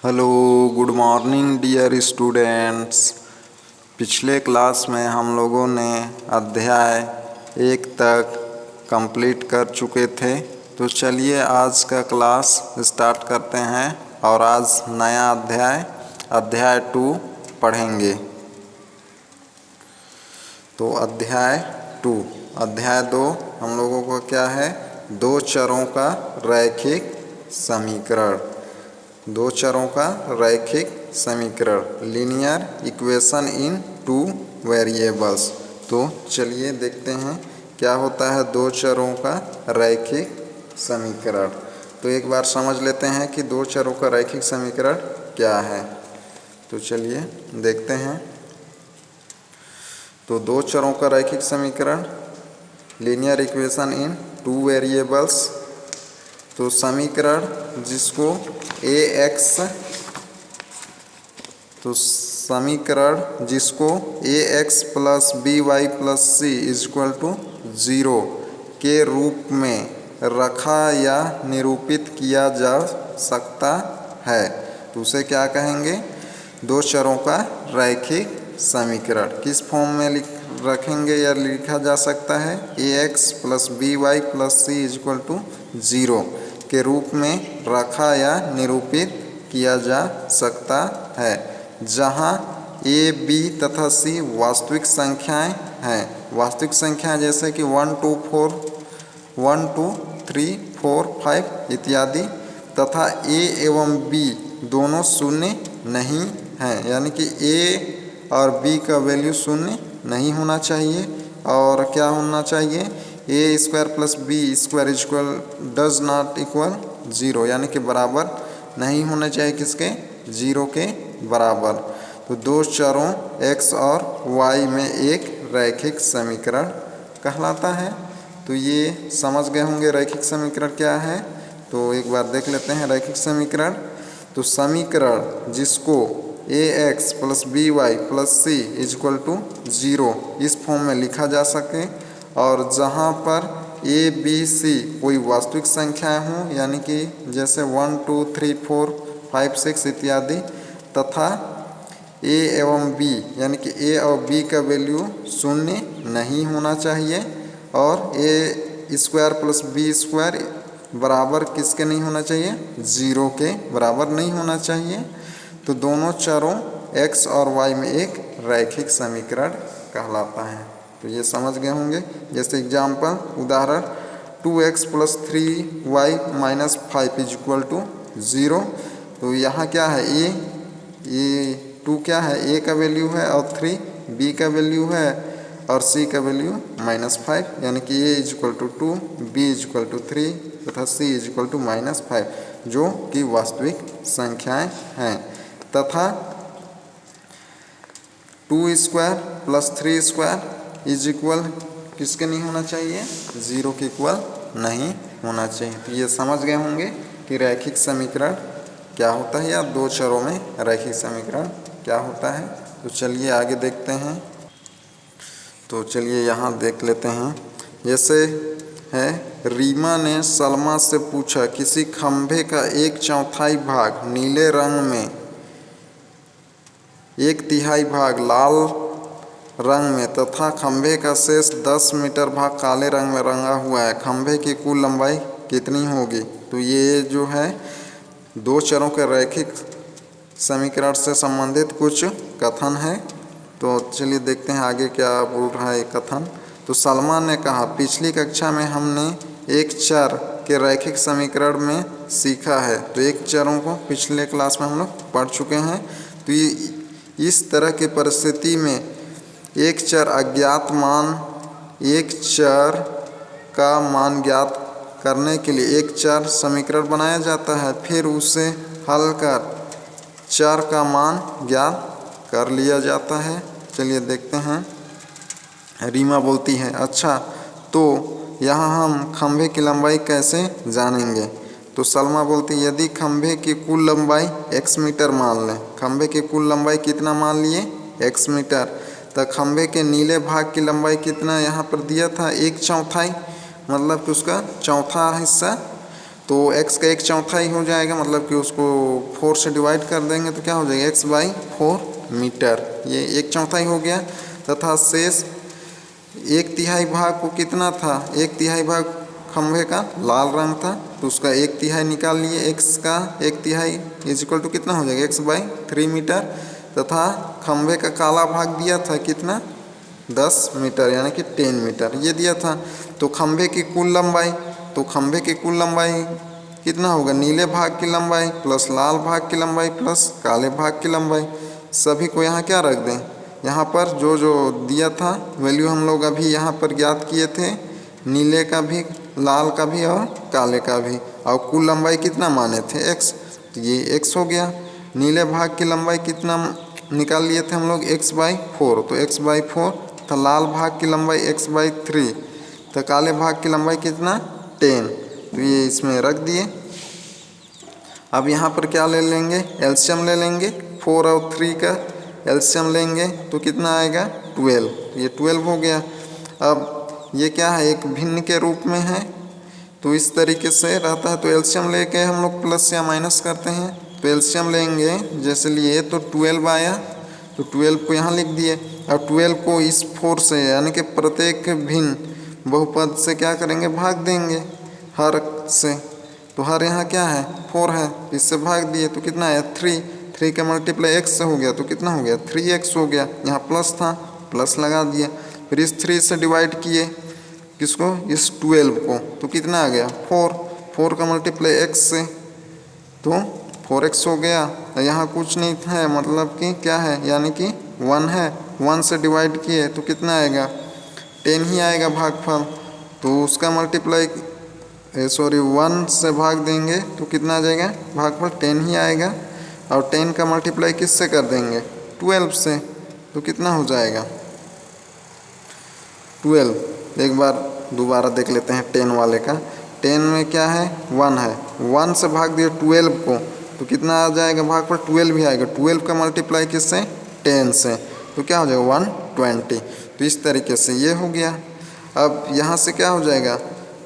Hello, good morning dear students. पिछले class में हम लोगों ने अध्याय 1 तक कंप्लीट कर चुके थे। तो चलिए आज का क्लास स्टार्ट करते हैं और आज नया अध्याय 2 पढ़ेंगे। तो अध्याय 2 हम लोगों को क्या है? दो चरों का रैखिक समीकरण। दो चरों का रैखिक समीकरण, लीनियर इक्वेशन इन 2 वेरिएबल्स। तो चलिए देखते हैं क्या होता है दो चरों का रैखिक समीकरण। तो एक बार समझ लेते हैं कि दो चरों का रैखिक समीकरण क्या है। तो चलिए देखते हैं। तो दो चरों का रैखिक समीकरण, लीनियर इक्वेशन इन 2 वेरिएबल्स। तो समीकरण जिसको ax plus by plus c equal to 0 के रूप में रखा या निरूपित किया जा सकता है, तो उसे क्या कहेंगे? दो चरों का रैखिक समीकरण। किस फॉर्म में रखेंगे या लिखा जा सकता है? ax plus by plus c equal to 0 के रूप में रखा या निरूपित किया जा सकता है, जहाँ a, b तथा c वास्तविक संख्याएं हैं। वास्तविक संख्याएं जैसे कि 1 2 3 4 5 इत्यादि, तथा a एवं b दोनों शून्य नहीं हैं, यानी कि a और b का वैल्यू शून्य नहीं होना चाहिए। और क्या होना चाहिए? A square plus B square equal does not equal 0, यानी कि बराबर नहीं होने चाहिए किसके? 0 के बराबर। तो दो चरों x और y में एक रैखिक समीकरण कहलाता है। तो ये समझ गए होंगे रैखिक समीकरण क्या है। तो एक बार देख लेते हैं रैखिक समीकरण। तो समीकरण जिसको ax plus by plus c equal to 0 इस फॉर्म में लिखा जा सके, और जहाँ पर a, b, c कोई वास्तविक संख्याएं हों, यानी कि जैसे 1 2 3 4 5 6 इत्यादि, तथा a एवं b यानी कि a और b का वैल्यू शून्य नहीं होना चाहिए, और a square plus b square बराबर किसके नहीं होना चाहिए? 0 के बराबर नहीं होना चाहिए। तो दोनों चरों x और y में एक रैखिक समीकरण कहलाता है। तो ये समझ गए होंगे। जैसे एग्जाम्पल, उदाहरण 2x plus 3y minus 5 equal to 0। तो यहाँ क्या है? ये 2 क्या है? a का वैल्यू है, और 3 b का वैल्यू है, और c का वैल्यू -5, यानी कि a equal to 2, b equal to 3 तथा c इक्वल टू -5, जो कि वास्तविक संख्याएं हैं। तथा 2 square plus 3 square is equal किसके नहीं होना चाहिए? 0 के इक्वल नहीं होना चाहिए। तो ये समझ गए होंगे कि रैखिक समीकरण क्या होता है, या दो चरों में रैखिक समीकरण क्या होता है। तो चलिए आगे देखते हैं। तो चलिए यहाँ देख लेते हैं। जैसे है, रीमा ने सलमा से पूछा, किसी खंभे का 1/4 भाग नीले रंग में, 1/3 भाग लाल रंग में तथा खंभे का शेष 10 मीटर भाग काले रंग में रंगा हुआ है, खंभे की कुल लंबाई कितनी होगी? तो ये जो है दो चरों के रैखिक समीकरण से संबंधित कुछ कथन है। तो चलिए देखते हैं आगे क्या बोल रहा है कथन। तो सलमा ने कहा, पिछली कक्षा में हमने एक चर के रैखिक समीकरण में सीखा है। तो एक चरों को पिछले क्लास में हम लोग पढ़ चुके हैं। तो इस तरह की परिस्थिति में एक चर का मान ज्ञात करने के लिए एक चर समीकरण बनाया जाता है, फिर उसे हल कर चर का मान ज्ञात कर लिया जाता है। चलिए देखते हैं। रीमा बोलती है, अच्छा तो यहाँ हम खंभे की लंबाई कैसे जानेंगे? तो सलमा बोलती है, यदि खंभे की कुल लंबाई x मीटर मान लें, खंभे की कुल लंबाई कितना मान लिए? x metre. तो खंभे के नीले भाग की लंबाई कितना यहाँ पर दिया था? 1/4, मतलब कि उसका चौथा हिस्सा। तो x का 1/4 हो जाएगा, मतलब कि उसको 4 से डिवाइड कर देंगे तो क्या हो जाएगा x/4 मीटर, ये 1/4 हो गया। तथा शेष 1/3 भाग को कितना था, 1/3 भाग खंभे का लाल रंग था तो उसका 1/3 निकाल लिए, x का 1/3 इज इक्वल टू कितना हो जाएगा x/3 मीटर। तथा खंभे का काला भाग दिया था कितना 10 मीटर यानी कि 10 मीटर ये दिया था। तो खंभे की कुल लंबाई, तो खंभे की कुल लंबाई कितना होगा, नीले भाग की लंबाई प्लस लाल भाग की लंबाई प्लस काले भाग की लंबाई, सभी को यहाँ क्या रख दें, यहाँ पर जो जो दिया था वैल्यू हम लोग अभी यहाँ पर ज्ञात किए थे, नीले का भी लाल का भी और काले का भी, और कुल लंबाई कितना माने थे x, तो ये x हो गया। नीले भाग की लंबाई कितना निकाल लिए थे हम लोग x/4, तो x/4 तो लाल भाग की लंबाई x/3, तो काले भाग की लंबाई कितना 10, तो ये इसमें रख दिए। अब यहाँ पर क्या ले लेंगे, एलसीएम ले लेंगे, 4 और 3 का एलसीएम लेंगे तो कितना आएगा 12, ये 12 हो गया। अब ये क्या है, एक भिन्न के रूप में है तो इस तरीके से रहता है, तो एलसीएम लेके हम लोग प्लस या माइनस करते हैं। तो एलसीएम लेंगे जैसे लिए तो 12 आया, तो 12 को यहाँ लिख दिए, और 12 को इस 4 से यानी कि प्रत्येक भिन्न बहुपद से क्या करेंगे, भाग देंगे हर से, तो हर यहाँ क्या है 4 है, इससे भाग दिए तो कितना है 3 का मल्टीप्लाई x से हो गया तो कितना हो गया 3x हो गया, यहाँ प्लस था प्लस लगा दिया, फिर इस 3 से डिवाइड किए किसको, इस 12 को, तो कितना आ गया 4 का मल्टीप्लाई x से तो 4x हो गया। यहाँ कुछ नहीं है मतलब कि क्या है, यानी कि 1 है, 1 से डिवाइड किए तो कितना आएगा 10 ही आएगा भागफल, तो उसका मल्टीप्लाई 1 से भाग देंगे तो कितना आ जाएगा भागफल 10 ही आएगा, और 10 का मल्टीप्लाई किस से कर देंगे 12 से, तो कितना हो जाएगा 12। एक बार दोबारा देख लेते हैं 10 वाले का, 10 में क्या है 1 है, 1 से भाग दिए 12 को तो कितना आ जाएगा भागफल 12 ही आएगा, 12 का मल्टीप्लाई किससे 10 से, तो क्या हो जाएगा 120, तो इस तरीके से ये हो गया। अब यहाँ से क्या हो जाएगा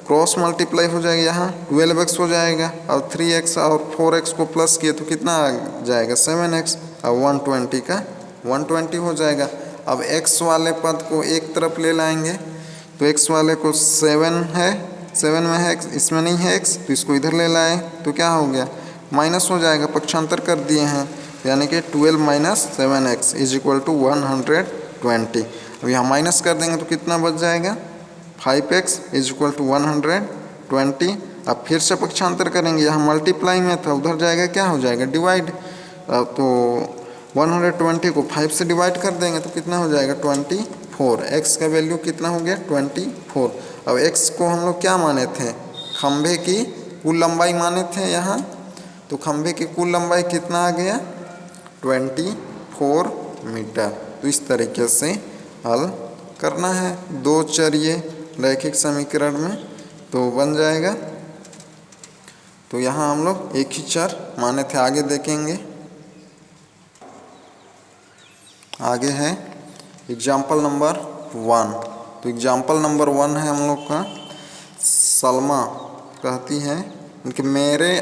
क्रॉस मल्टीप्लाई हो जाएगा, यहाँ 12x हो जाएगा और 3x और 4x को प्लस किए तो कितना आ जाएगा 7x, और 120 का 120 हो जाएगा। अब x वाले पद को एक तरफ ले लाएंगे तो x वाले को 7 है, 7 में है x, इसमें नहीं है x, तो इसको इधर ले लाए तो क्या हो गया माइनस हो जाएगा, पक्षांतर कर दिए हैं, यानी कि 12 minus 7x is equal to 120। अब यहाँ माइनस कर देंगे तो कितना बच जाएगा 5x इज इक्वल टू 120। अब फिर से पक्षांतर करेंगे, यहाँ मल्टीप्लाई में था उधर जाएगा क्या हो जाएगा डिवाइड, तो 120 को 5 से डिवाइड कर देंगे तो कितना हो जाएगा 24, x का वैल्यू कितना हो गया 24। अब x को हम लोग क्या माने थे, खंभे की कुल लंबाई माने थे यहाँ, तो खंभे की कुल लंबाई कितना आ गया 24 मीटर। तो इस तरीके से हल करना है दो चरीय रैखिक समीकरण में तो बन जाएगा। तो यहाँ हम लोग एक ही चर माने थे, आगे देखेंगे। आगे है एग्जाम्पल नंबर 1, तो एग्जाम्पल नंबर 1 है हम लोग का, सलमा कहती है कि मेरे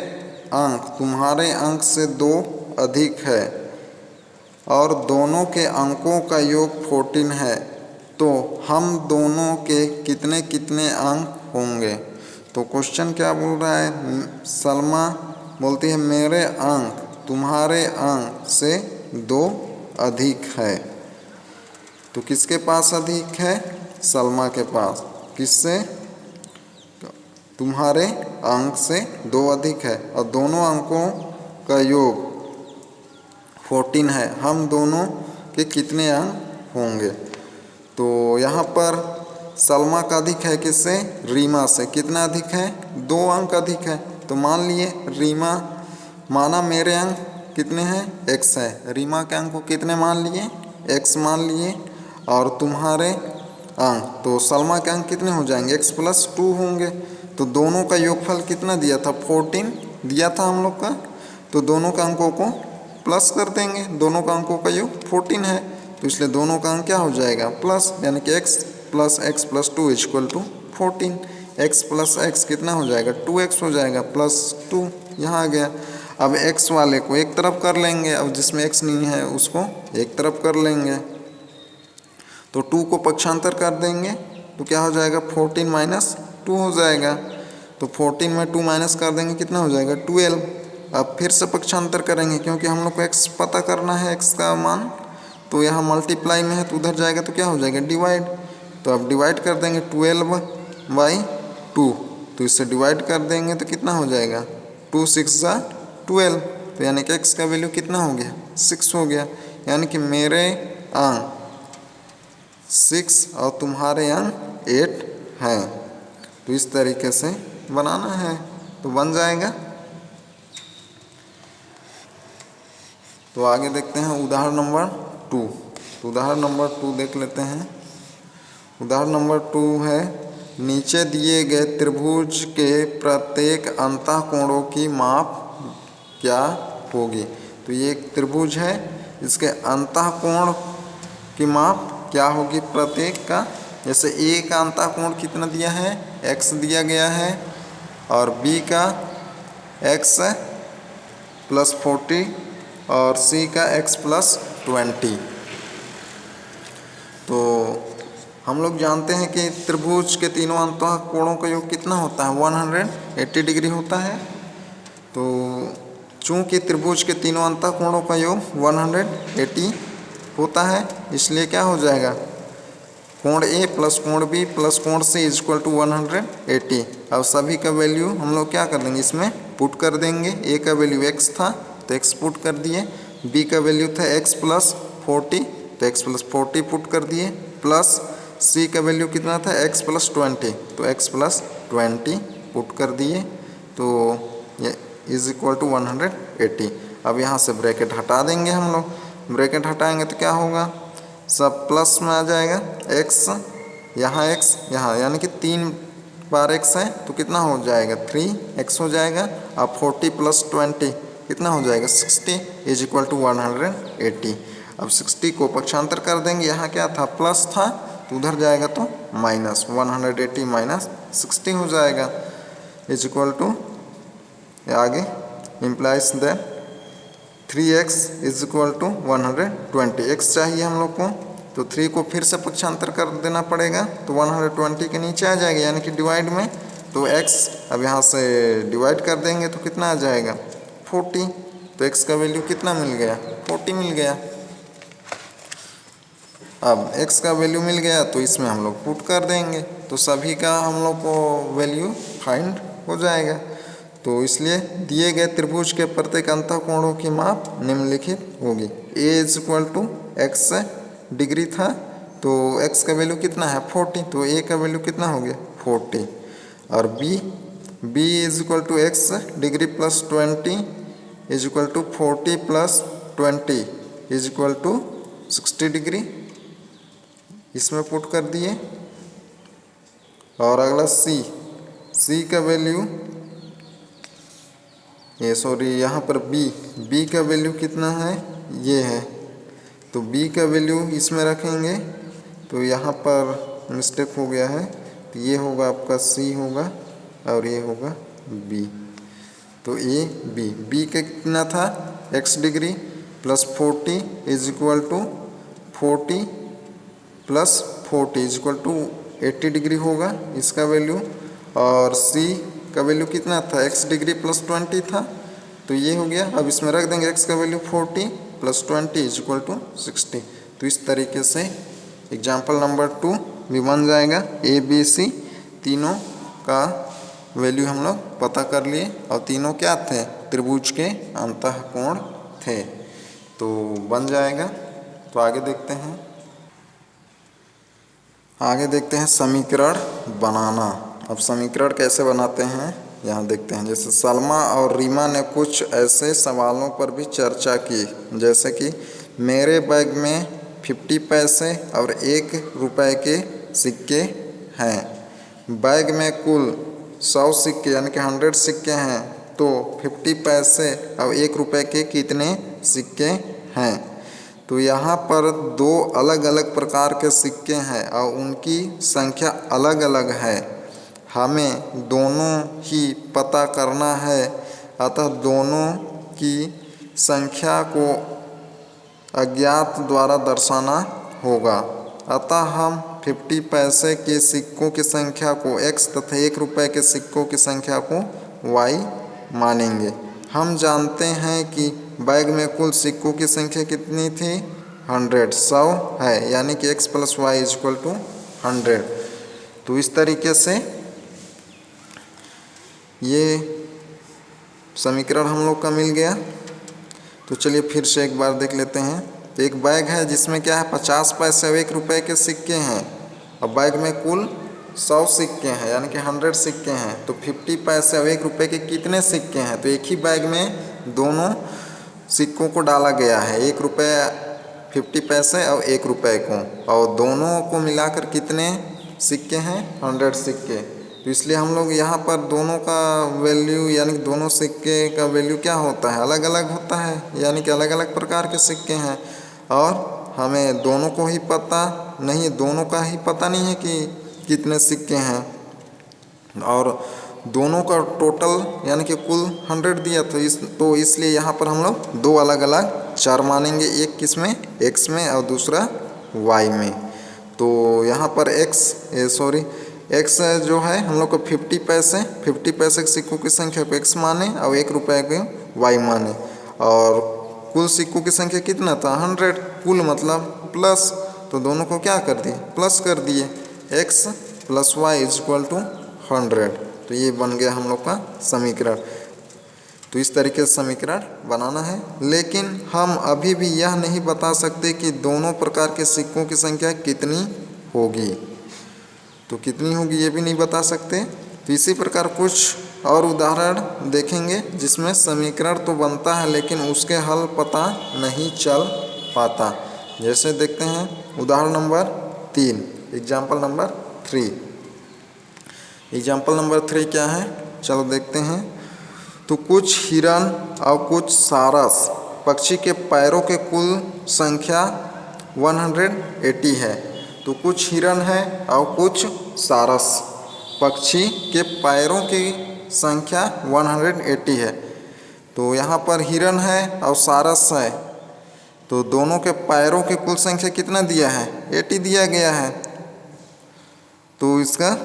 अंक तुम्हारे अंक से 2 अधिक है और दोनों के अंकों का योग 14 है, तो हम दोनों के कितने कितने अंक होंगे। तो क्वेश्चन क्या बोल रहा है, सलमा बोलती है मेरे अंक तुम्हारे अंक से 2 अधिक है, तो किसके पास अधिक है, सलमा के पास, किससे, तुम्हारे अंक से 2 अधिक है और दोनों अंकों का योग 14 है, हम दोनों के कितने अंक होंगे। तो यहाँ पर सलमा का अधिक है किससे, रीमा से, कितना अधिक है 2 अंक अधिक है, तो मान लिए रीमा माना मेरे अंक कितने हैं x है, रीमा के अंक को कितने मान लिए x मान लिए, और तुम्हारे अंक तो सलमा के अंक कितने हो जाएंगे x + 2 होंगे, तो दोनों का योगफल कितना दिया था 14 दिया था हम लोग का, तो दोनों का अंकों को प्लस कर देंगे, दोनों का अंकों का योग 14 है, तो इसलिए दोनों का अंक क्या हो जाएगा प्लस, यानी कि x + x + 2 = 14। X plus x कितना हो जाएगा 2x हो जाएगा +2 यहाँ आ गया। अब x वाले को एक तरफ कर लेंगे, अब जिसमें x नहीं है उसको एक तरफ कर लेंगे, तो 2 को पक्षांतर कर देंगे तो क्या हो जाएगा 14 माइनस 2 हो जाएगा। तो 14 में 2 माइनस कर देंगे कितना हो जाएगा 12। अब फिर से पक्षांतर करेंगे क्योंकि हम लोग को x पता करना है, x का मान, तो यहाँ मल्टीप्लाई में है तो उधर जाएगा तो क्या हो जाएगा डिवाइड। तो अब डिवाइड कर देंगे 12/2, तो इससे डिवाइड कर देंगे तो कितना हो जाएगा 2 6 जा 12। तो यानी कि x का वैल्यू कितना हो गया 6 हो गया। यानी कि मेरे अंक 6 और तुम्हारे अंक 8 हैं। तो इस तरीके से बनाना है तो बन जाएगा। तो आगे देखते हैं उदाहरण नंबर 2। तो उदाहरण नंबर 2 देख लेते हैं। उदाहरण नंबर 2 है, नीचे दिए गए त्रिभुज के प्रत्येक अंतःकोणों की माप क्या होगी। तो ये एक त्रिभुज है, इसके अंतःकोण की माप क्या होगी प्रत्येक का। जैसे ए का अंतःकोण कितना दिया है x दिया गया है, और b का x + 40 और c का x + 20। तो हम लोग जानते हैं कि त्रिभुज के तीनों अंतःकोणों का योग कितना होता है 180 डिग्री होता है। तो चूंकि त्रिभुज के तीनों अंतःकोणों का योग 180 होता है, इसलिए क्या हो जाएगा कोण A + कोण B + कोण C = 180। अब सभी का वैल्यू हम लोग क्या कर देंगे इसमें पुट कर देंगे। A का वैल्यू x था तो x पुट कर दिए, B का वैल्यू था x + 40 तो x + 40 पुट कर दिए, प्लस C का वैल्यू कितना था x + 20 तो x + 20 पुट कर दिए। तो ये = 180। अब यहाँ से ब्रैकेट हटा देंगे हम लोग, ब्रैकेट हटाएंगे तो क्या होगा सब प्लस में आ जाएगा x, यहाँ x यहाँ, यानी कि 3 बार x है तो कितना हो जाएगा 3x हो जाएगा। अब 40 + 20 कितना हो जाएगा 60 = 180। अब 60 को पक्षांतर कर देंगे, यहाँ क्या था प्लस था तो उधर जाएगा तो माइनस, 180 माइनस 60 हो जाएगा = आगे इम्प्लाइज दैट 3x = 120। x चाहिए हम लोग को, तो 3 को फिर से पक्षांतर कर देना पड़ेगा तो 120 के नीचे आ जाएगा यानी कि डिवाइड में। तो x अब यहाँ से डिवाइड कर देंगे तो कितना आ जाएगा 40। तो x का वैल्यू कितना मिल गया 40 मिल गया। अब x का वैल्यू मिल गया तो इसमें हम लोग पुट कर देंगे तो सभी का हम लोग को वैल्यू फाइंड हो जाएगा। तो इसलिए दिए गए त्रिभुज के प्रत्येक अंतःकोणों की माप निम्नलिखित होगी। a = x डिग्री था तो x का वैल्यू कितना है 40, तो a का वैल्यू कितना हो गया 40। और b = x डिग्री + 20 = 40 + 20 = 60 डिग्री, इसमें पुट कर दिए। और अगला c का वैल्यू यहाँ पर b का वैल्यू कितना है ये है, तो b का वैल्यू इसमें रखेंगे तो यहाँ पर मिस्टेक हो गया है, तो ये होगा आपका c होगा और ये होगा b। तो b का कितना था x डिग्री + 40 = 40 + 40 = 80 डिग्री होगा इसका वैल्यू। और c का वैल्यू कितना था x डिग्री + 20 था तो ये हो गया। अब इसमें रख देंगे x का वैल्यू 40 + 20 = 60। तो इस तरीके से एग्जाम्पल नंबर 2 भी बन जाएगा। a b c तीनों का वैल्यू हम लोग पता कर लिए और तीनों क्या थे त्रिभुज के अंतःकोण थे, तो बन जाएगा। तो आगे देखते हैं समीकरण बनाना। अब समीकरण कैसे बनाते हैं यहाँ देखते हैं। जैसे सलमा और रीमा ने कुछ ऐसे सवालों पर भी चर्चा की, जैसे कि मेरे बैग में 50 पैसे और 1 रुपये के सिक्के हैं, बैग में कुल 100 सिक्के यानी कि 100 सिक्के हैं, तो 50 पैसे और 1 रुपये के कितने सिक्के हैं। तो यहाँ पर 2 अलग अलग प्रकार के सिक्के हैं और उनकी संख्या अलग अलग है। हमें दोनों ही पता करना है, अतः दोनों की संख्या को अज्ञात द्वारा दर्शाना होगा। अतः हम 50 पैसे के सिक्कों की संख्या को x तथा 1 रुपये के सिक्कों की संख्या को y मानेंगे। हम जानते हैं कि बैग में कुल सिक्कों की संख्या कितनी थी? 100 है, यानी कि x + y = 100। तो इस तरीके से ये समीकरण हम लोग का मिल गया। तो चलिए फिर से एक बार देख लेते हैं। तो एक बैग है जिसमें क्या है, 50 पैसे और 1 रुपये के सिक्के हैं, और बैग में कुल 100 सिक्के हैं, यानी कि 100 सिक्के हैं। तो 50 पैसे और 1 रुपये के कितने सिक्के हैं? तो एक ही बैग में दोनों सिक्कों को डाला गया है, 1 रुपये 50 पैसे और 1 रुपये को, और दोनों को मिलाकर कितने सिक्के हैं? 100 सिक्के। तो इसलिए हम लोग यहाँ पर दोनों का वैल्यू, यानी कि दोनों सिक्के का वैल्यू क्या होता है? अलग अलग होता है, यानी कि अलग अलग प्रकार के सिक्के हैं, और हमें दोनों को ही पता नहीं, दोनों का ही पता नहीं है कि कितने सिक्के हैं, और दोनों का टोटल यानी कि कुल 100 दिया। तो इसलिए यहाँ पर हम लोग दो अलग अलग चर मानेंगे, एक किस में? x में, और दूसरा y में। तो यहाँ पर x जो है हम लोग को 50 पैसे के सिक्कों की संख्या को x माने, और 1 रुपये को y माने, और कुल सिक्कों की संख्या कितना था? 100। कुल मतलब प्लस, तो दोनों को क्या कर दिए? प्लस कर दिए, x + y = 100। तो ये बन गया हम लोग का समीकरण। तो इस तरीके से समीकरण बनाना है, लेकिन हम अभी भी यह नहीं बता सकते कि दोनों प्रकार के सिक्कों की संख्या कितनी होगी। तो कितनी होगी ये भी नहीं बता सकते। तो इसी प्रकार कुछ और उदाहरण देखेंगे जिसमें समीकरण तो बनता है लेकिन उसके हल पता नहीं चल पाता। जैसे देखते हैं उदाहरण number 3, example number 3। Example number 3 क्या है, चलो देखते हैं। तो कुछ हिरन और कुछ सारस पक्षी के पैरों के कुल संख्या 180 है। तो कुछ हिरन है और कुछ सारस पक्षी के पैरों की संख्या 180 है। तो यहाँ पर हिरन है और सारस है, तो दोनों के पैरों की कुल संख्या कितना दिया है? 80 दिया गया है। तो इसका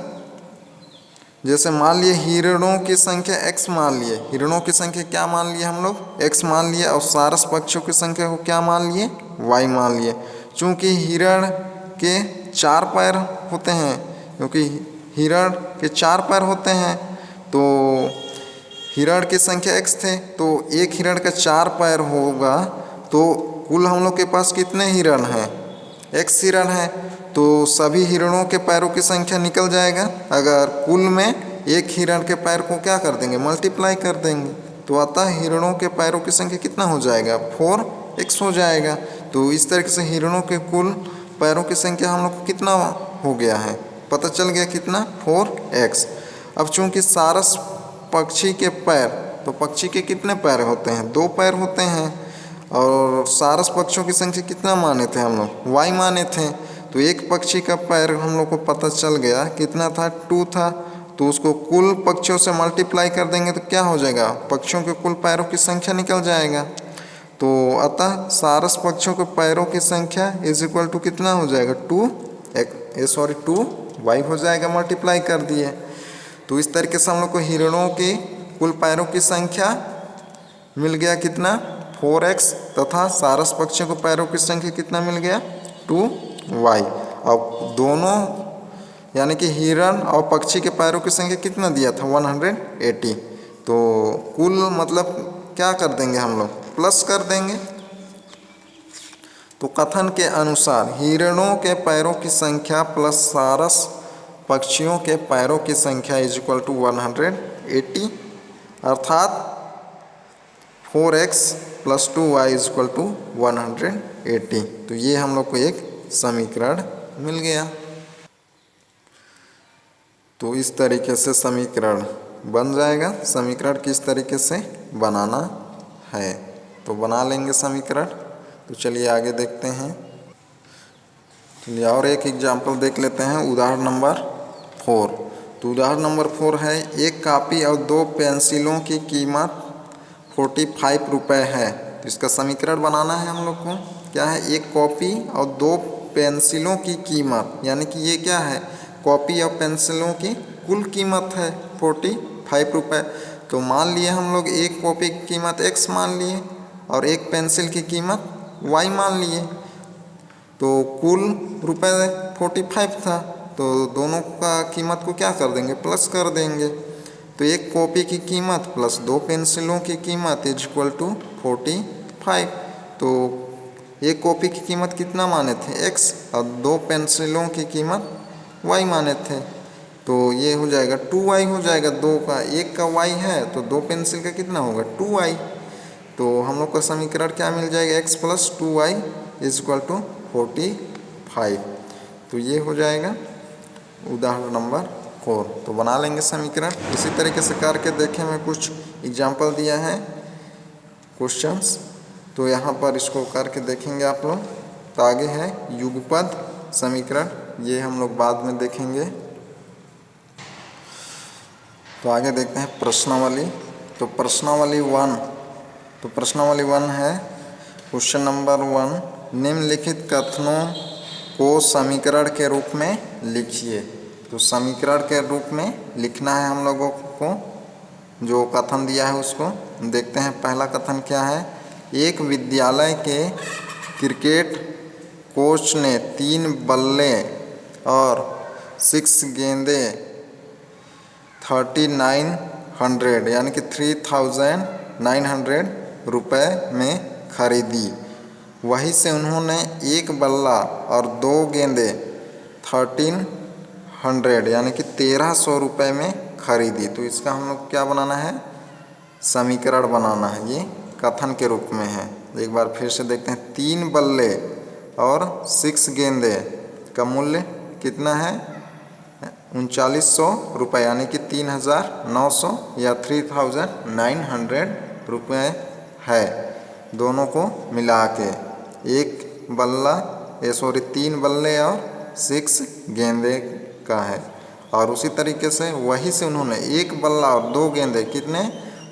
जैसे मान लिए हिरणों की संख्या x मान लिए, हिरणों की संख्या क्या मान लिए हम लोग? x मान लिए, और सारस पक्षियों की संख्या को क्या मान लिए? y मान लिए। चूँकि हिरण के 4 पैर होते हैं, क्योंकि हिरण के 4 पैर होते हैं, तो हिरण की संख्या x थे, तो एक हिरण का 4 पैर होगा, तो कुल हम लोग के पास कितने हिरण हैं? x हिरण है, तो सभी हिरणों के पैरों की संख्या निकल जाएगा। अगर कुल में एक हिरण के पैर को क्या कर देंगे? मल्टीप्लाई कर देंगे। तो अतः हिरणों के पैरों की संख्या कितना हो जाएगा? 4x हो जाएगा। तो इस तरीके से हिरणों के कुल पैरों की संख्या हम लोग को कितना हो गया है? पता चल गया कितना? 4x। अब चूंकि सारस पक्षी के पैर, तो पक्षी के कितने पैर होते हैं? 2 पैर होते हैं, और सारस पक्षियों की संख्या कितना माने थे हम लोग? y माने थे। तो एक पक्षी का पैर हम लोग को पता चल गया कितना था? 2 था। तो उसको कुल पक्षियों से मल्टीप्लाई कर देंगे तो क्या हो जाएगा? पक्षियों के कुल पैरों की संख्या निकल जाएगा। तो अतः सारस पक्षियों के पैरों की संख्या = कितना हो जाएगा? 2y हो जाएगा, मल्टीप्लाई कर दिए। तो इस तरीके से हम लोग को हिरणों की कुल पैरों की संख्या मिल गया कितना? 4x, तथा सारस पक्षियों को पैरों की संख्या कितना मिल गया? 2y। अब दोनों यानी कि हिरण और पक्षी के पैरों की संख्या कितना दिया था? 180। तो कुल मतलब क्या कर देंगे हम लोग? प्लस कर देंगे। तो कथन के अनुसार हिरणों के पैरों की संख्या प्लस सारस पक्षियों के पैरों की संख्या = 180, अर्थात 4x + 2y = 180। तो ये हम लोग को एक समीकरण मिल गया। तो इस तरीके से समीकरण बन जाएगा। समीकरण किस तरीके से बनाना है, तो बना लेंगे समीकरण। तो चलिए आगे देखते हैं। चलिए और एक एग्जाम्पल देख लेते हैं, उदाहरण नंबर 4। तो उदाहरण नंबर 4 है, एक कॉपी और 2 पेंसिलों की कीमत 45 रुपये है। तो इसका समीकरण बनाना है हम लोग को। क्या है, एक कॉपी और 2 पेंसिलों की कीमत, यानी कि ये क्या है, कॉपी और पेंसिलों की कुल कीमत है 45 रुपये। तो मान लिए हम लोग एक कॉपी की कीमत x मान लिए और एक पेंसिल की कीमत y मान लिए। तो कुल रुपये 45 था, तो दोनों का कीमत को क्या कर देंगे, प्लस कर देंगे। तो एक कॉपी की कीमत प्लस 2 पेंसिलों की कीमत इज इक्वल टू 45। तो एक कॉपी की कीमत कितना माने थे, x, और 2 पेंसिलों की कीमत y माने थे। तो ये हो जाएगा 2y हो जाएगा, 2 का 1 का y है तो 2 पेंसिल का कितना होगा 2y। तो हम लोग का समीकरण क्या मिल जाएगा, x plus 2y is equal to 45। तो ये हो जाएगा उदाहरण नंबर 4। तो बना लेंगे समीकरण। इसी तरीके से करके देखें, मैं कुछ एग्जाम्पल दिया है क्वेश्चंस, तो यहाँ पर इसको करके देखेंगे आप लोग। तो आगे है युगपद समीकरण, ये हम लोग बाद में देखेंगे। तो आगे देखते हैं प्रश्नावली। तो प्रश्नावली 1, तो प्रश्नावली 1 है क्वेश्चन नंबर 1, निम्नलिखित कथनों को समीकरण के रूप में लिखिए। तो समीकरण के रूप में लिखना है हम लोगों को, जो कथन दिया है उसको देखते हैं। पहला कथन क्या है, एक विद्यालय के क्रिकेट कोच ने 3 बल्ले और 6 गेंदे 3900 यानी कि 3900 रुपये में खरीदी। वहीं से उन्होंने एक बल्ला और 2 गेंदे 1300 यानी कि 1300 रुपये में खरीदी। तो इसका हम लोग क्या बनाना है, समीकरण बनाना है। ये कथन के रूप में है। एक बार फिर से देखते हैं, 3 बल्ले और 6 गेंदे का मूल्य कितना है, 3900 रुपये यानी कि 3900 या 3900 रुपये है। दोनों को मिला के एक बल्ला 3 बल्ले और 6 गेंदे का है। और उसी तरीके से वहीं से उन्होंने एक बल्ला और 2 गेंदे कितने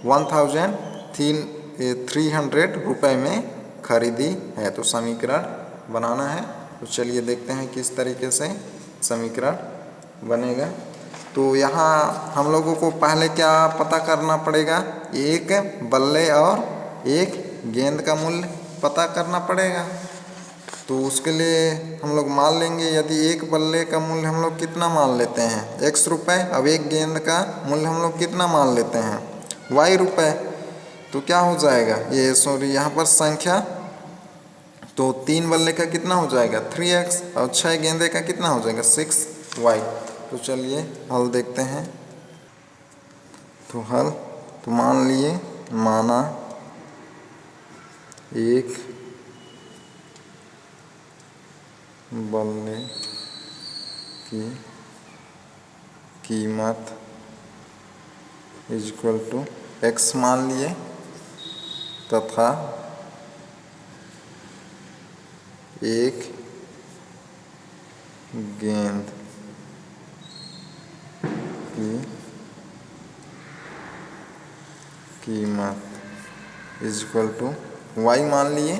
1300 रुपये में खरीदी है। तो समीकरण बनाना है। तो चलिए देखते हैं किस तरीके से समीकरण बनेगा। तो यहाँ हम लोगों को पहले क्या पता करना पड़ेगा, एक बल्ले और एक गेंद का मूल्य पता करना पड़ेगा। तो उसके लिए हम लोग मान लेंगे, यदि एक बल्ले का मूल्य हम लोग कितना मान लेते हैं x रुपये, अब एक गेंद का मूल्य हम लोग कितना मान लेते हैं y रुपये। तो क्या हो जाएगा, ये यहाँ पर संख्या, तो 3 बल्ले का कितना हो जाएगा 3x और 6 गेंदे का कितना हो जाएगा 6y। तो चलिए हल देखते हैं। तो हल, तो मान लिए, माना एक बल्ले की कीमत इज इक्वल टू x मान लिए तथा एक गेंद की कीमत इज इक्वल टू y मान लिए।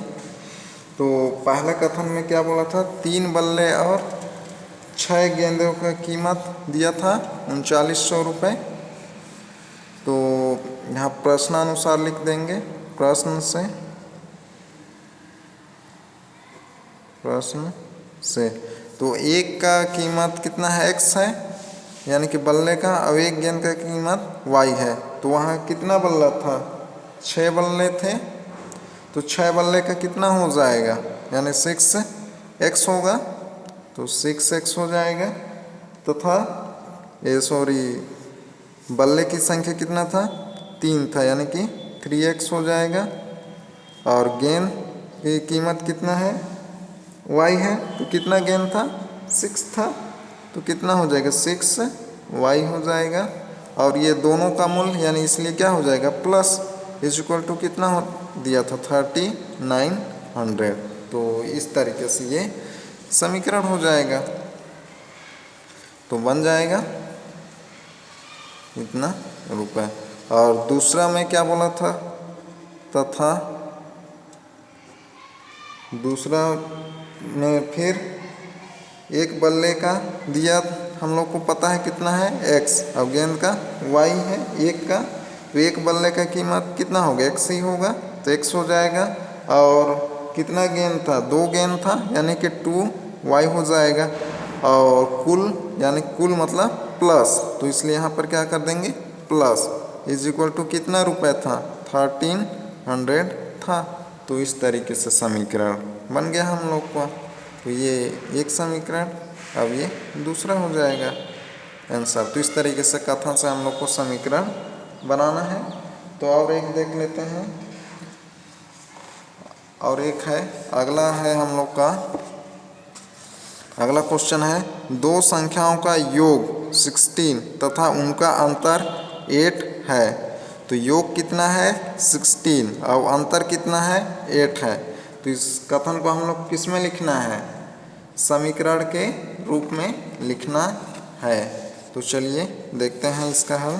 तो पहला कथन में क्या बोला था, 3 बल्ले और 6 गेंदों का कीमत दिया था 3900 रुपये। तो यहाँ प्रश्नानुसार लिख देंगे, प्रश्न से। तो एक का कीमत कितना है x है, यानी कि बल्ले का, और एक गेंद का कीमत y है। तो वहाँ कितना बल्ला था, 6 बल्ले थे। तो 6 बल्ले का कितना हो जाएगा, यानी 6x होगा। तो 6x हो जाएगा तथा बल्ले की संख्या कितना था 3 था, यानी कि 3x हो जाएगा। और गेंद की कीमत कितना है y है, तो कितना गेंद था 6 था, तो कितना हो जाएगा 6y हो जाएगा। और ये दोनों का मूल्य, यानी इसलिए क्या हो जाएगा प्लस इज इक्वल टू कितना हो दिया था 3900। तो इस तरीके से ये समीकरण हो जाएगा। तो बन जाएगा इतना रुपए। और दूसरा में क्या बोला था, तथा दूसरा में फिर एक बल्ले का दिया, हम लोग को पता है कितना है x, अब गेंद का y है एक का, तो एक बल्ले का कीमत कितना होगा x ही होगा, तो x हो जाएगा। और कितना गेंद था, 2 गेंद था यानी कि 2y हो जाएगा। और कुल यानी कुल मतलब प्लस, तो इसलिए यहाँ पर क्या कर देंगे प्लस इज इक्वल टू कितना रुपए था, 1300 था। तो इस तरीके से समीकरण बन गया हम लोग का। तो ये एक समीकरण, अब ये दूसरा हो जाएगा आंसर। तो इस तरीके से कथन से हम लोग को समीकरण बनाना है। तो और एक देख लेते हैं, और एक है अगला है हम लोग का, अगला क्वेश्चन है, दो संख्याओं का योग 16 तथा उनका अंतर 8 है। तो योग कितना है 16 और अंतर कितना है 8 है। तो इस कथन को हम लोग किस में लिखना है, समीकरण के रूप में लिखना है। तो चलिए देखते हैं इसका हल।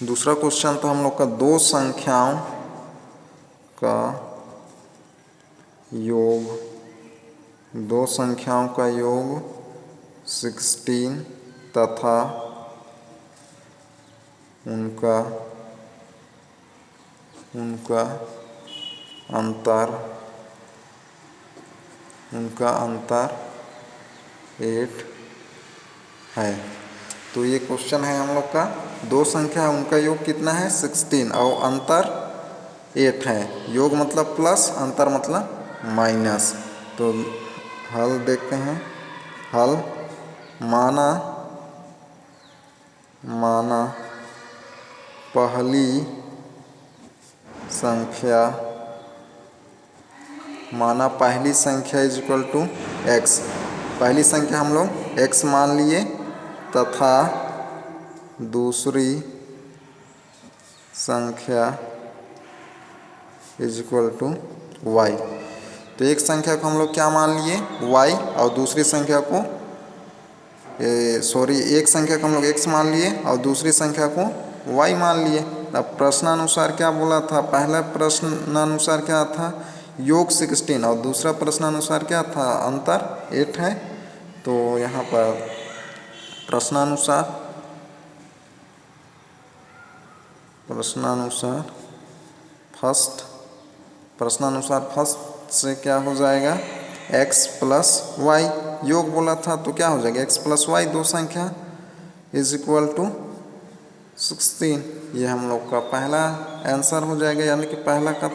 दूसरा क्वेश्चन तो हम लोग का दो संख्याओं का योग, दो संख्याओं का योग 16 तथा उनका अंतर 8 है। तो ये क्वेश्चन है हम लोग का, दो संख्या उनका योग कितना है 16 और अंतर 8 है। योग मतलब प्लस, अंतर मतलब माइनस। तो हल देखते हैं। हल माना पहली संख्या इज इक्वल टू x। पहली संख्या हम लोग x मान लिए तथा दूसरी संख्या इज इक्वल टू y। तो एक संख्या को हम लोग क्या मान लिए y और दूसरी संख्या को एक संख्या को हम लोग x मान लिए और दूसरी संख्या को y मान लिए। अब प्रश्नानुसार क्या बोला था, पहला प्रश्नानुसार क्या था योग 16 और दूसरा प्रश्नानुसार क्या था अंतर 8 है। तो यहाँ पर प्रश्नानुसार फर्स्ट से क्या हो जाएगा x प्लस वाई, योग बोला था तो क्या हो जाएगा x प्लस वाई, दो संख्या इज इक्वल टू 16। ये हम लोग का पहला आंसर हो जाएगा, यानी कि पहला का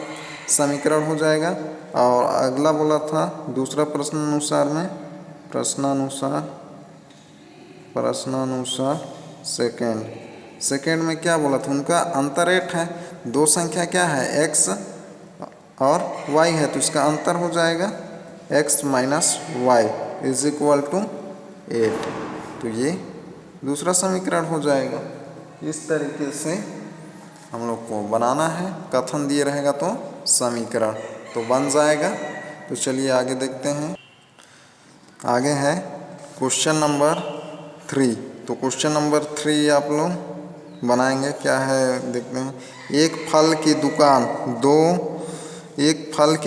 समीकरण हो जाएगा। और अगला बोला था दूसरा प्रश्नानुसार सेकेंड में क्या बोला था, उनका अंतर 8 है। दो संख्या क्या है x और y है, तो इसका अंतर हो जाएगा x minus y is equal to 8। तो ये दूसरा समीकरण हो जाएगा। इस तरीके से हम लोग को बनाना है, कथन दिए रहेगा तो समीकरण तो बन जाएगा। तो चलिए आगे देखते हैं। आगे है क्वेश्चन नंबर 3। तो क्वेश्चन नंबर 3 आप लोग बनाएंगे, क्या है देखते हैं। एक फल की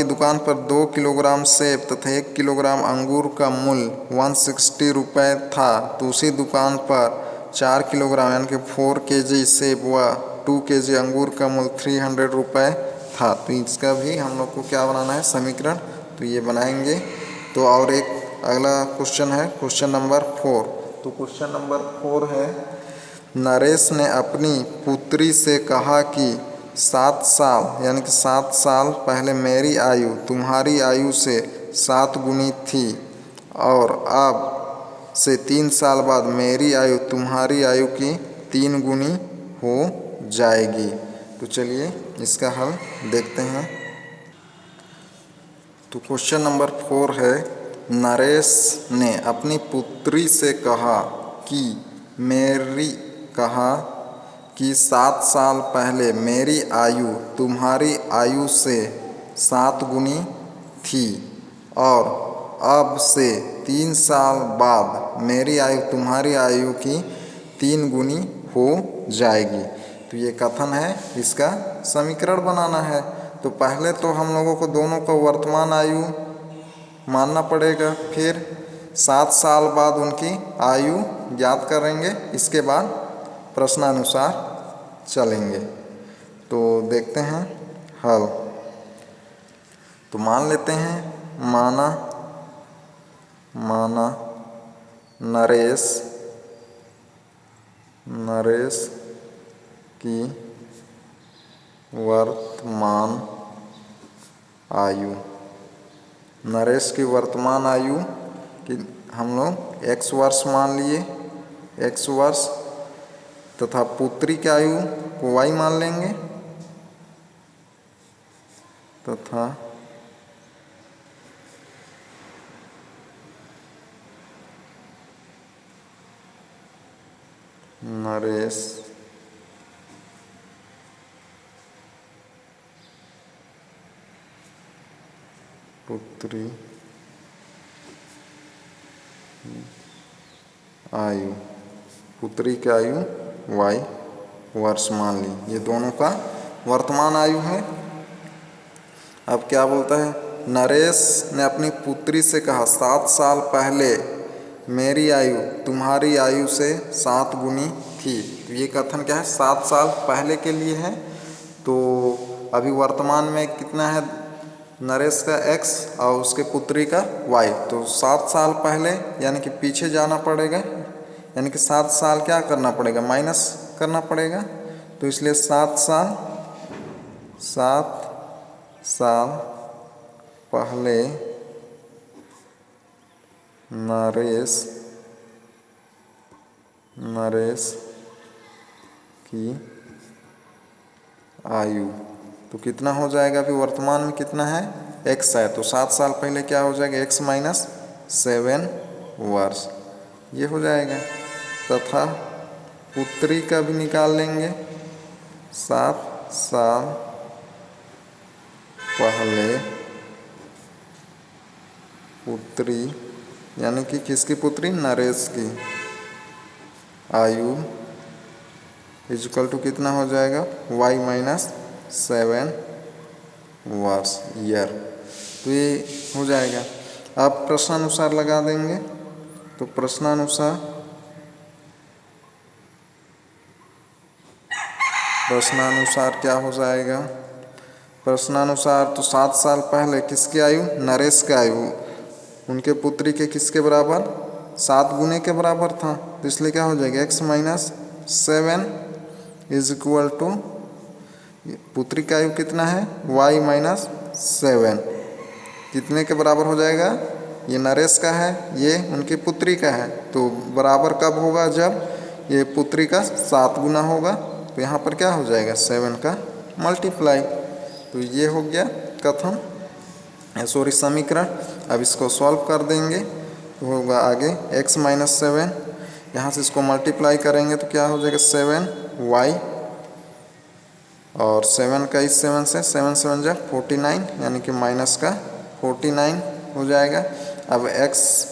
दुकान पर 2 किलोग्राम सेब तथा 1 किलोग्राम अंगूर का मूल्य 160 रुपये था। तो उसी दुकान पर 4 किलोग्राम यानी कि 4 kg सेब व 2 kg अंगूर का मूल्य 300 रुपये था। तो इसका भी हम लोग को क्या बनाना है समीकरण, तो ये बनाएंगे। तो और एक अगला क्वेश्चन है क्वेश्चन नंबर 4। तो क्वेश्चन नंबर 4 है, नरेश ने अपनी पुत्री से कहा कि 7 साल यानी कि 7 साल पहले मेरी आयु तुम्हारी आयु से 7 गुनी थी और अब से 3 साल बाद मेरी आयु तुम्हारी आयु की 3 गुनी हो जाएगी। तो चलिए इसका हल देखते हैं। तो क्वेश्चन नंबर 4 है, नरेश ने अपनी पुत्री से कहा कि 7 साल पहले मेरी आयु तुम्हारी आयु से 7 गुनी थी और अब से 3 साल बाद मेरी आयु तुम्हारी आयु की 3 गुनी हो जाएगी। तो ये कथन है, इसका समीकरण बनाना है। तो पहले तो हम लोगों को दोनों का वर्तमान आयु मानना पड़ेगा, फिर 7 साल बाद उनकी आयु ज्ञात करेंगे, इसके बाद प्रश्नानुसार चलेंगे। तो देखते हैं हल। तो मान लेते हैं, माना नरेश की वर्तमान आयु, नरेश की वर्तमान आयु कि हम लोग x वर्ष मान लिए, x वर्ष, तथा पुत्री की आयु को y मान लेंगे, तथा नरेश पुत्री आयु, पुत्री की आयु y वर्ष मान ली। ये दोनों का वर्तमान आयु है। अब क्या बोलता है, नरेश ने अपनी पुत्री से कहा 7 साल पहले मेरी आयु तुम्हारी आयु से 7 गुनी थी। तो ये कथन क्या है, 7 साल पहले के लिए है। तो अभी वर्तमान में कितना है नरेश का x और उसके पुत्री का y। तो 7 साल पहले यानी कि पीछे जाना पड़ेगा, यानी कि 7 साल क्या करना पड़ेगा, माइनस करना पड़ेगा। तो इसलिए 7 साल पहले नरेश की आयु, तो कितना हो जाएगा, अभी वर्तमान में कितना है, x है। तो 7 साल पहले क्या हो जाएगा, x माइनस 7 वर्ष, ये हो जाएगा। तथा पुत्री का भी निकाल लेंगे, 7 साल पहले पुत्री यानी कि किसकी पुत्री, नरेश की आयु इक्वल टू कितना हो जाएगा, y माइनस 7 वर्ष, ईयर। तो ये हो जाएगा। अब प्रश्नानुसार लगा देंगे। तो प्रश्नानुसार क्या हो जाएगा, प्रश्नानुसार तो 7 साल पहले किसकी आयु, नरेश की आयु उनके पुत्री के किसके बराबर, 7 गुने के बराबर था। तो इसलिए क्या हो जाएगा, x minus 7 is equal to पुत्री का आयु कितना है, y माइनस 7 कितने के बराबर हो जाएगा, ये नरेश का है, ये उनकी पुत्री का है। तो बराबर कब होगा, जब ये पुत्री का 7 गुना होगा। तो यहाँ पर क्या हो जाएगा, 7 का मल्टीप्लाई। तो ये हो गया कथन, सॉरी समीकरण। अब इसको सॉल्व कर देंगे तो होगा आगे x माइनस 7, यहाँ से इसको मल्टीप्लाई करेंगे तो क्या हो जाएगा, 7y, और 7 का इस 7 से 7 7 जा 49, यानी कि माइनस का 49 हो जाएगा। अब x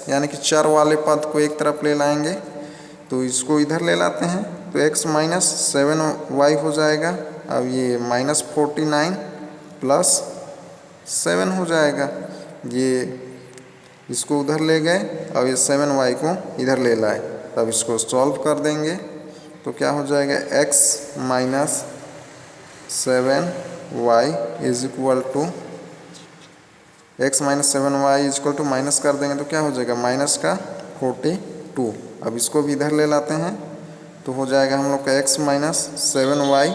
यानी कि चर वाले पद को एक तरफ ले लाएंगे, तो इसको इधर ले लाते हैं, तो x माइनस 7y हो जाएगा। अब ये माइनस 49 प्लस 7 हो जाएगा, ये इसको उधर ले गए और ये 7y को इधर ले लाए। तब इसको सॉल्व कर देंगे तो क्या हो जाएगा, x minus 7y is equal to x minus 7y is equal to minus कर देंगे तो क्या हो जाएगा, माइनस का 42। अब इसको भी इधर ले लाते हैं तो हो जाएगा हम लोग का x माइनस 7y।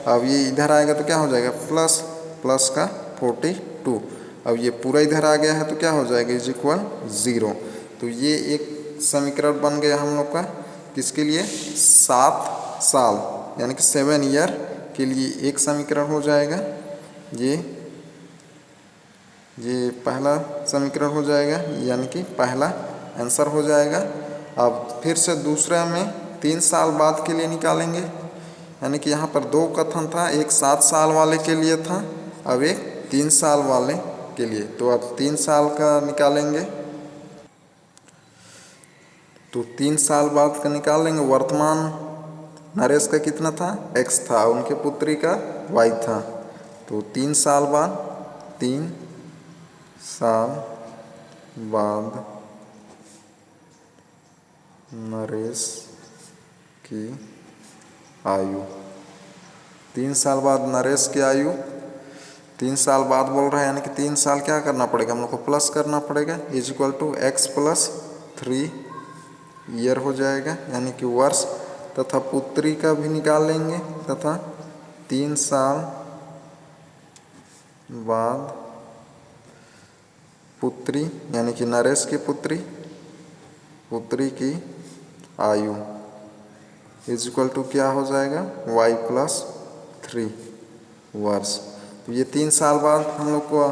अब ये इधर आएगा तो क्या हो जाएगा, प्लस का 42। अब ये पूरा इधर आ गया है तो क्या हो जाएगा, इज इक्वल 0। तो ये एक समीकरण बन गया हम लोग का, किसके लिए, 7 साल यानी कि 7 ईयर के लिए एक समीकरण हो जाएगा। ये पहला समीकरण हो जाएगा, यानी कि पहला आंसर हो जाएगा। अब फिर से दूसरा में 3 साल बाद के लिए निकालेंगे, यानी कि यहाँ पर 2 कथन था, एक 7 साल वाले के लिए था, अब एक 3 साल वाले के लिए। तो अब 3 साल का निकालेंगे तो 3 साल बाद का निकाल लेंगे। वर्तमान नरेश का कितना था, x था, उनके पुत्री का y था। तो 3 साल बाद, 3 साल बाद नरेश की आयु, 3 साल बाद नरेश की आयु, 3 साल बाद बोल रहा है, यानी कि 3 साल क्या करना पड़ेगा हम लोग को, प्लस करना पड़ेगा, is equal to x plus 3 year हो जाएगा, यानी कि वर्ष। तथा पुत्री का भी निकाल लेंगे, तथा 3 साल बाद पुत्री यानी कि नरेश की पुत्री की आयु इज इक्वल टू क्या हो जाएगा, y प्लस 3 वर्ष। तो ये 3 साल बाद हम लोग को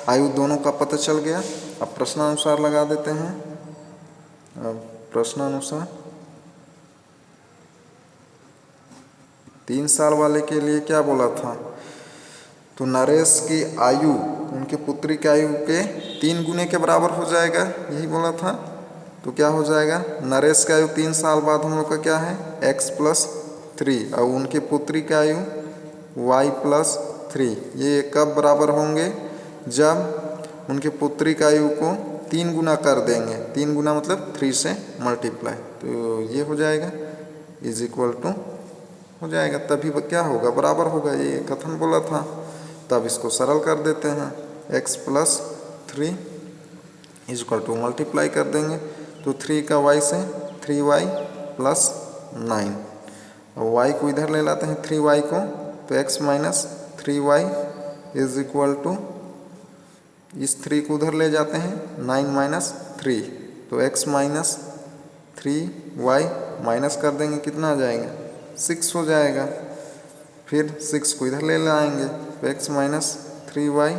आयु दोनों का पता चल गया। अब प्रश्नानुसार लगा देते हैं। अब प्रश्नानुसार 3 साल वाले के लिए क्या बोला था, तो नरेश की आयु उनके पुत्री की आयु के 3 गुने के बराबर हो जाएगा, यही बोला था। तो क्या हो जाएगा, नरेश की आयु 3 साल बाद हम लोग का क्या है, x प्लस 3 और उनकी पुत्री की आयु y प्लस 3। ये कब बराबर होंगे, जब उनके पुत्री की आयु को 3 गुना कर देंगे। 3 गुना मतलब 3 से मल्टीप्लाई, तो ये हो जाएगा इज इक्वल टू हो जाएगा, तभी क्या होगा, बराबर होगा, ये कथन बोला था। तब इसको सरल कर देते हैं, x plus 3 is equal to multiply कर देंगे, तो 3 का y से 3y प्लस 9, और y को इधर ले लाते हैं 3y को, तो x minus 3y is equal to, इस 3 को उधर ले जाते हैं 9 माइनस 3, तो x माइनस 3y माइनस कर देंगे, कितना आ जाएगा 6 हो जाएगा। फिर 6 को इधर ले लाएंगे, तो x minus 3y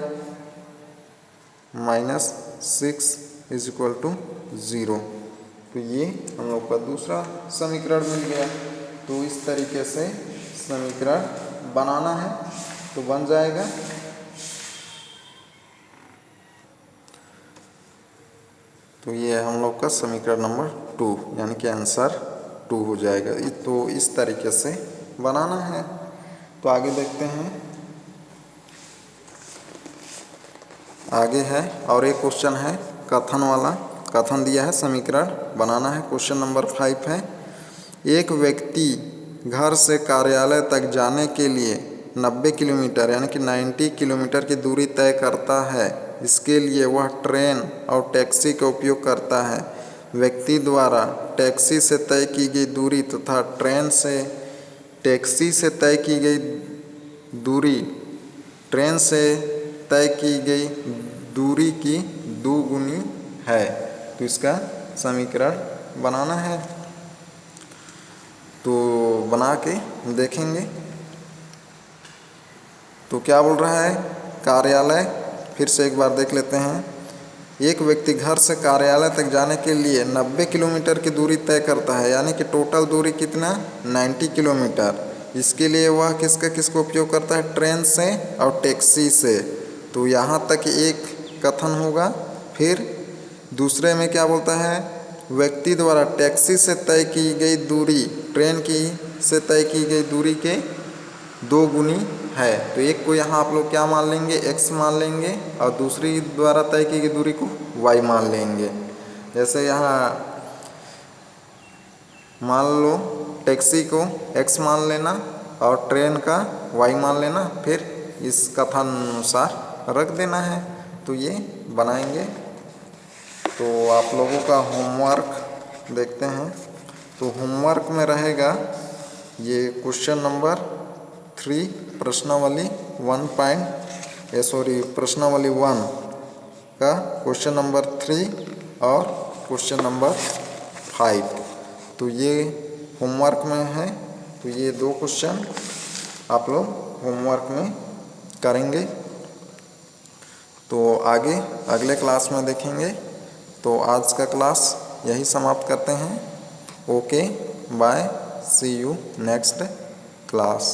minus 6 is equal to 0। तो ये हम लोग का दूसरा समीकरण मिल गया। तो इस तरीके से समीकरण बनाना है, तो बन जाएगा। तो ये हम लोग का समीकरण नंबर 2 यानी कि आंसर 2 हो जाएगा। तो इस तरीके से बनाना है। तो आगे देखते हैं, आगे है और एक क्वेश्चन है कथन वाला। कथन दिया है, समीकरण बनाना है। क्वेश्चन नंबर 5 है, एक व्यक्ति घर से कार्यालय तक जाने के लिए 90 किलोमीटर यानी कि 90 किलोमीटर की दूरी तय करता है। इसके लिए वह ट्रेन और टैक्सी का उपयोग करता है। व्यक्ति द्वारा टैक्सी से तय की गई दूरी तथा ट्रेन से टैक्सी से तय की गई दूरी ट्रेन से तय की गई दूरी की 2 गुनी है। तो इसका समीकरण बनाना है, तो बना के देखेंगे। तो क्या बोल रहा है, कार्यालय, फिर से एक बार देख लेते हैं। एक व्यक्ति घर से कार्यालय तक जाने के लिए 90 किलोमीटर की दूरी तय करता है, यानी कि टोटल दूरी कितना, 90 किलोमीटर। इसके लिए वह किसका उपयोग करता है, ट्रेन से और टैक्सी से। तो यहाँ तक एक कथन होगा। फिर दूसरे में क्या बोलता है, व्यक्ति द्वारा टैक्सी से तय की गई दूरी ट्रेन की से तय की गई दूरी के 2 गुनी है। तो एक को यहाँ आप लोग क्या मान लेंगे, x मान लेंगे, और दूसरी द्वारा तय की गई दूरी को y मान लेंगे। जैसे यहाँ मान लो टैक्सी को x मान लेना और ट्रेन का y मान लेना, फिर इस कथन अनुसार रख देना है। तो ये बनाएंगे। तो आप लोगों का होमवर्क देखते हैं। तो होमवर्क में रहेगा ये क्वेश्चन नंबर 3 प्रश्नावली 1 का क्वेश्चन नंबर 3 और क्वेश्चन नंबर 5। तो ये होमवर्क में है। तो ये 2 क्वेश्चन आप लोग होमवर्क में करेंगे। तो आगे अगले क्लास में देखेंगे। तो आज का क्लास यही समाप्त करते हैं। Okay, bye, see you next class.